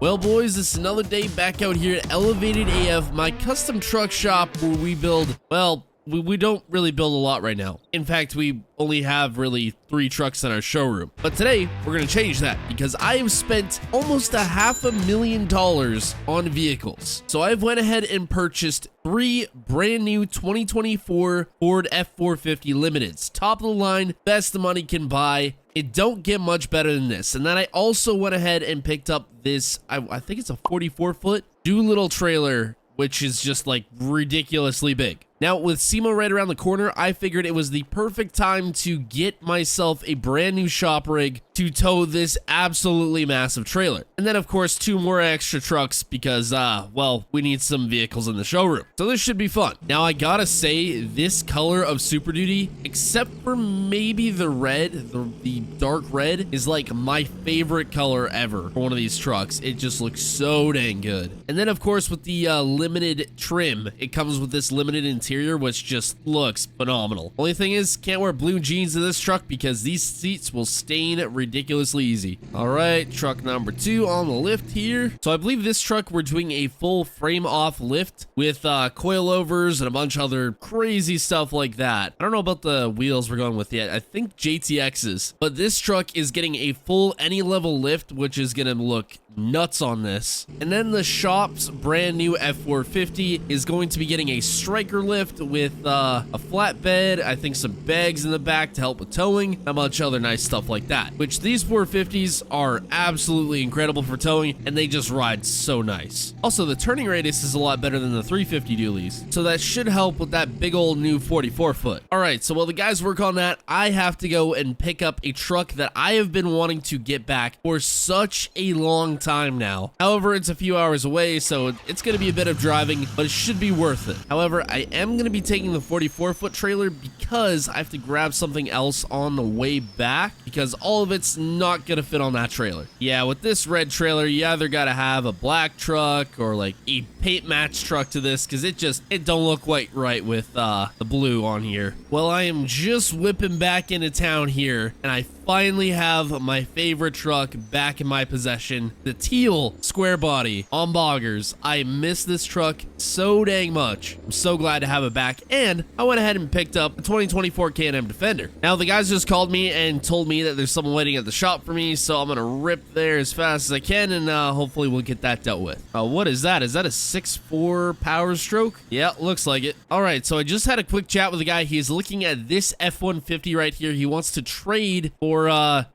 Well, boys, it's another day back out here at Elevated AF, my custom truck shop where we build, well, we don't really build a lot right now. In fact, we only have really 3 trucks in our showroom. But today, we're going to change that because I have spent almost $500,000 on vehicles. So I've went ahead and purchased 3 brand new 2024 Ford F450 Limiteds. Top of the line, best the money can buy. It don't get much better than this. And then I also went ahead and picked up this, I think it's a 44-foot Doolittle trailer, which is just like ridiculously big. Now, with SEMA right around the corner, I figured it was the perfect time to get myself a brand new shop rig to tow this absolutely massive trailer. And then, of course, 2 more extra trucks because, well, we need some vehicles in the showroom. So this should be fun. Now, I gotta say, this color of Super Duty, except for maybe the red, the dark red, is like my favorite color ever for one of these trucks. It just looks so dang good. And then, of course, with the limited trim, it comes with this limited interior, which just looks phenomenal. Only thing is, can't wear blue jeans in this truck because these seats will stain ridiculously easy. All right, truck number 2 on the lift here. So I believe this truck, we're doing a full frame off lift with coilovers and a bunch of other crazy stuff like that. I don't know about the wheels we're going with yet. I think JTXs, but this truck is getting a full any level lift, which is gonna look nuts on this. And then the shop's brand new F450 is going to be getting a striker lift with a flatbed, I think some bags in the back to help with towing, a bunch of other nice stuff like that, which these 450s are absolutely incredible for towing, and they just ride so nice. Also, the turning radius is a lot better than the 350 dualies, so that should help with that big old new 44-foot. All right, so while the guys work on that, I have to go and pick up a truck that I have been wanting to get back for such a long time now. However, it's a few hours away, so it's going to be a bit of driving, but it should be worth it. However, I am going to be taking the 44-foot trailer because I have to grab something else on the way back because all of it's not going to fit on that trailer. Yeah, with this red trailer, you either got to have a black truck or like a paint match truck to this because it don't look quite right with the blue on here. Well, I am just whipping back into town here, and I finally have my favorite truck back in my possession, the teal square body on Boggers. I miss this truck so dang much. I'm so glad to have it back, and I went ahead and picked up the 2024 Can-Am Defender. Now, the guys just called me and told me that there's someone waiting at the shop for me, so I'm gonna rip there as fast as I can, and hopefully we'll get that dealt with. What is that? Is that a 6.4 Power Stroke? Yeah, looks like it. All right, so I just had a quick chat with the guy. He's looking at this F-150 right here. He wants to trade for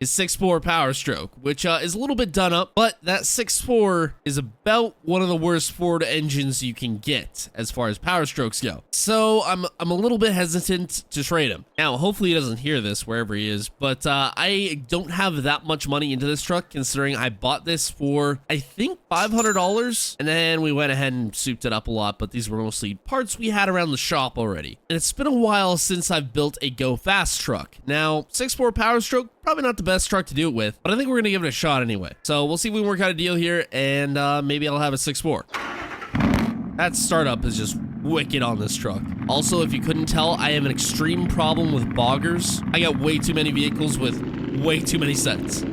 his 6.4 Power Stroke, which is a little bit done up, but that 6.4 is about one of the worst Ford engines you can get as far as Power Strokes go. So I'm a little bit hesitant to trade him. Now, hopefully he doesn't hear this wherever he is, but I don't have that much money into this truck considering I bought this for, I think, $500, and then we went ahead and souped it up a lot, but these were mostly parts we had around the shop already. And it's been a while since I've built a Go Fast truck. Now, 6.4 Power Stroke, probably not the best truck to do it with, but I think we're gonna give it a shot anyway. So we'll see if we can work out a deal here, and maybe I'll have a 6.4. That startup is just wicked on this truck. Also, if you couldn't tell, I have an extreme problem with boggers. I got way too many vehicles with way too many sets.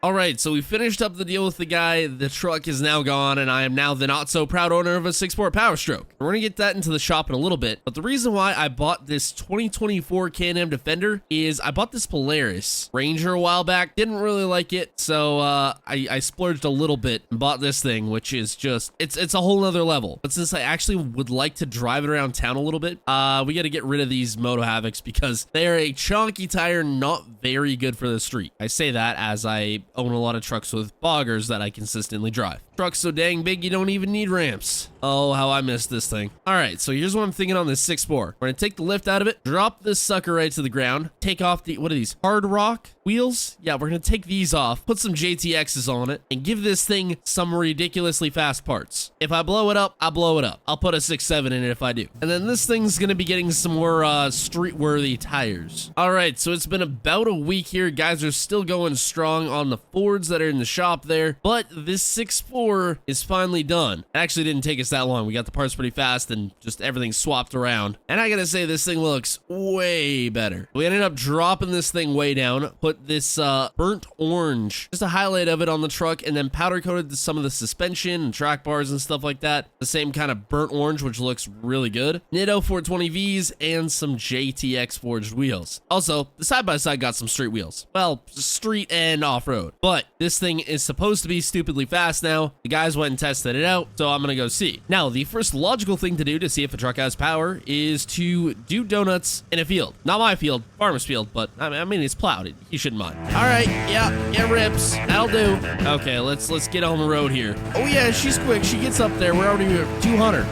All right, so we finished up the deal with the guy. The truck is now gone, and I am now the not-so-proud owner of a 6.4 Power Stroke. We're going to get that into the shop in a little bit, but the reason why I bought this 2024 Can-Am Defender is I bought this Polaris Ranger a while back. Didn't really like it, so I splurged a little bit and bought this thing, which is just, it's a whole nother level. But since I actually would like to drive it around town a little bit, we got to get rid of these Moto Havocs because they are a chonky tire, not very good for the street. I say that as I own a lot of trucks with boggers that I consistently drive. Truck's so dang big you don't even need ramps. Oh, how I miss this thing. All right, so here's what I'm thinking on this 6.4. We're gonna take the lift out of it, drop this sucker right to the ground, take off the, what are these, hard rock wheels? Yeah, we're gonna take these off, put some JTXs on it, and give this thing some ridiculously fast parts. If I blow it up, I blow it up. I'll put a 6.7 in it if I do. And then this thing's gonna be getting some more street-worthy tires. All right, so it's been about a week here. Guys are still going strong on the Fords that are in the shop there, but this 6.4 is finally done. It actually didn't take us that long. We got the parts pretty fast and just everything swapped around. And I gotta say, this thing looks way better. We ended up dropping this thing way down, put this burnt orange, just a highlight of it on the truck, and then powder coated some of the suspension and track bars and stuff like that. The same kind of burnt orange, which looks really good. Nitto 420Vs and some JTX forged wheels. Also, the side-by-side got some street wheels. Well, street and off-road. But this thing is supposed to be stupidly fast now. The guys went and tested it out, so I'm gonna go see. Now, the first logical thing to do to see if a truck has power is to do donuts in a field. Not my field, farmer's field, but I mean, it's plowed. You shouldn't mind. All right, yeah, rips. That'll do. Okay, let's get on the road here. Oh yeah, she's quick. She gets up there. We're already at 200.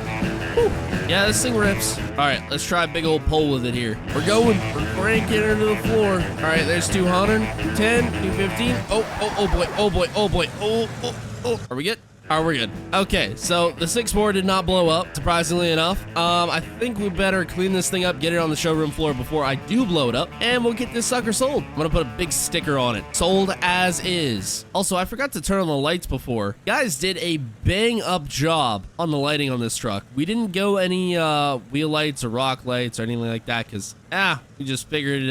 Woo. Yeah, this thing rips. All right, let's try a big old pole with it here. We're going. We're cranking her to the floor. All right, there's 200, 210, 215. Oh boy, oh boy, oh boy. Oh. Are we good? Are we good? Okay, so the 6.4 did not blow up, surprisingly enough. I think we better clean this thing up, get it on the showroom floor before I do blow it up, and we'll get this sucker sold. I'm gonna put a big sticker on it. Sold as is. Also, I forgot to turn on the lights before. Guys did a bang up job on the lighting on this truck. We didn't go any wheel lights or rock lights or anything like that because we just figured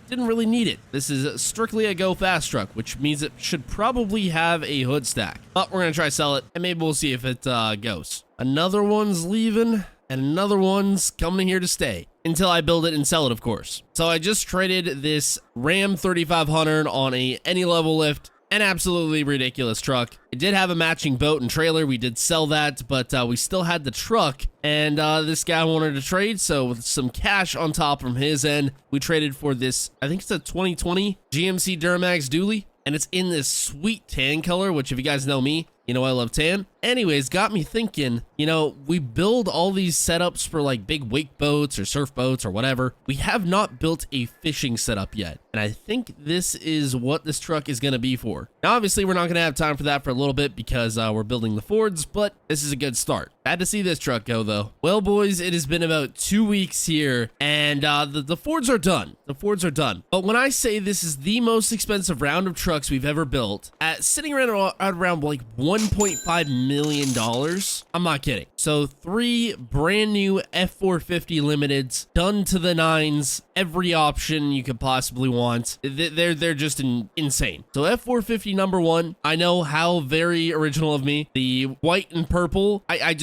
didn't really need it. This is strictly a go fast truck, which means it should probably have a hood stack. But we're gonna try sell it, and maybe we'll see if it goes. Another one's leaving, and another one's coming here to stay. Until I build it and sell it, of course. So I just traded this Ram 3500 on any level lift. An absolutely ridiculous truck. It did have a matching boat and trailer. We did sell that, but we still had the truck, and this guy wanted to trade, so with some cash on top from his end, we traded for this, I think it's a 2020 GMC Duramax dually, and it's in this sweet tan color, which if you guys know me, you know I love tan. Anyways, got me thinking, you know, we build all these setups for like big wake boats or surf boats or whatever. We have not built a fishing setup yet. And I think this is what this truck is going to be for. Now, obviously, we're not going to have time for that for a little bit because we're building the Fords, but this is a good start. Had to see this truck go, though. Well, boys, it has been about 2 weeks here, and the Fords are done. The Fords are done. But when I say this is the most expensive round of trucks we've ever built, sitting around like $1.5 million, I'm not kidding. So 3 brand new F450 limiteds, done to the nines, every option you could possibly want. They're just insane. So F450 number 1, I know how very original of me. The white and purple, I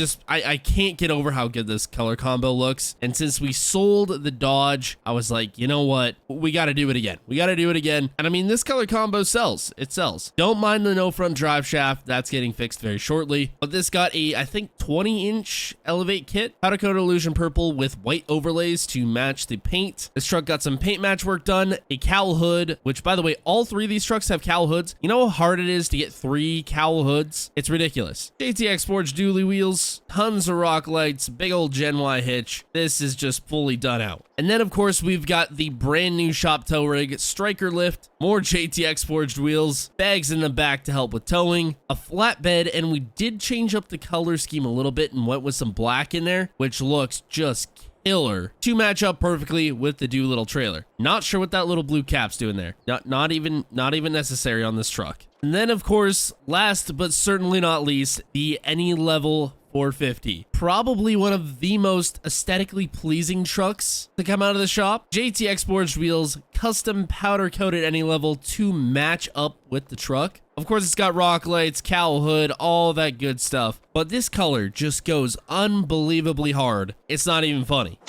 can't get over how good this color combo looks. And since we sold the Dodge, I was like, you know what? We got to do it again. We got to do it again. And I mean, this color combo sells. It sells. Don't mind the no front drive shaft. That's getting fixed very shortly. But this got a, I think, 20-inch Elevate kit. Powder coated illusion purple with white overlays to match the paint. This truck got some paint match work done. A cowl hood, which, by the way, all 3 of these trucks have cowl hoods. You know how hard it is to get 3 cowl hoods? It's ridiculous. JTX forged dually wheels, tons of rock lights, big old Gen Y hitch. This is just fully done out. And then, of course, we've got the brand new shop tow rig, striker lift, more JTX forged wheels, bags in the back to help with towing, a flatbed, and we did change up the color scheme a little bit and went with some black in there, which looks just killer to match up perfectly with the Doolittle trailer. Not sure what that little blue cap's doing there. Not even necessary on this truck. And then, of course, last but certainly not least, the Any Level 450. Probably one of the most aesthetically pleasing trucks to come out of the shop. JTX forged wheels, custom powder coated Any Level to match up with the truck. Of course, it's got rock lights, cowl hood, all that good stuff. But this color just goes unbelievably hard. It's not even funny.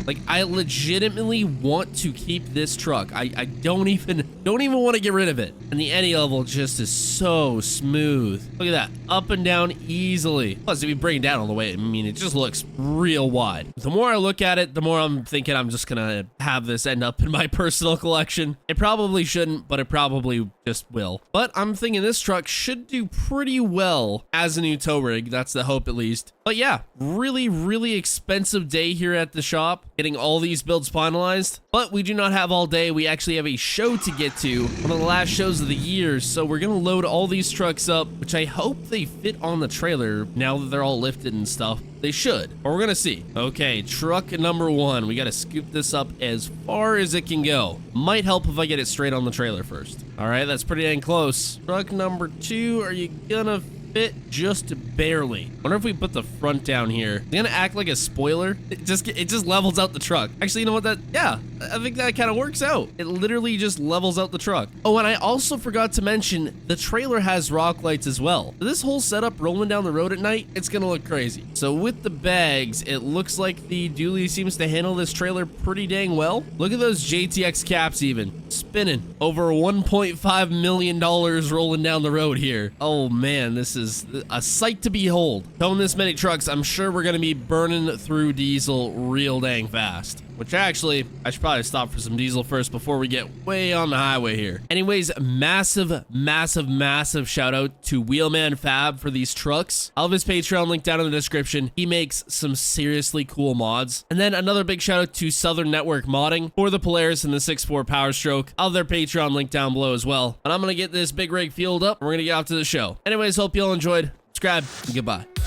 Like, I legitimately want to keep this truck. I don't even want to get rid of it. And the Any Level just is so smooth. Look at that, up and down easily. Plus, if you bring it down all the way, I mean, it just looks real wide. The more I look at it, the more I'm thinking I'm just gonna have this end up in my personal collection. It probably shouldn't, but it probably just will. But I'm thinking this truck should do pretty well as a new tow rig. That's the hope, at least. But yeah, really, really expensive day here at the shop. getting all these builds finalized. But we do not have all day. We actually have a show to get to, one of the last shows of the year. So we're gonna load all these trucks up, which I hope they fit on the trailer now that they're all lifted and stuff. They should, but we're gonna see. Okay, truck number 1. We gotta scoop this up as far as it can go. Might help if I get it straight on the trailer first. All right, that's pretty dang close. Truck number 2, are you gonna fit? Just barely. Wonder if we put the front down here. It's gonna act like a spoiler. It just levels out the truck. Actually, you know what, yeah, I think that kind of works out. It literally just levels out the truck. Oh, and I also forgot to mention the trailer has rock lights as well. This whole setup rolling down the road at night, it's gonna look crazy. So with the bags, it looks like the dually seems to handle this trailer pretty dang well. Look at those JTX caps even spinning. Over $1.5 million rolling down the road here. Oh man, this is a sight to behold. Towing this many trucks, I'm sure we're gonna be burning through diesel real dang fast. Which actually, I should probably stop for some diesel first before we get way on the highway here. Anyways, massive shout out to Wheelman Fab for these trucks. I'll have his Patreon link down in the description. He makes some seriously cool mods. And then another big shout out to Southern Network Modding for the Polaris and the 6.4 Power Stroke. I'll have their Patreon link down below as well. And I'm gonna get this big rig fueled up and we're gonna get off to the show. Anyways, hope you all enjoyed. Subscribe and goodbye.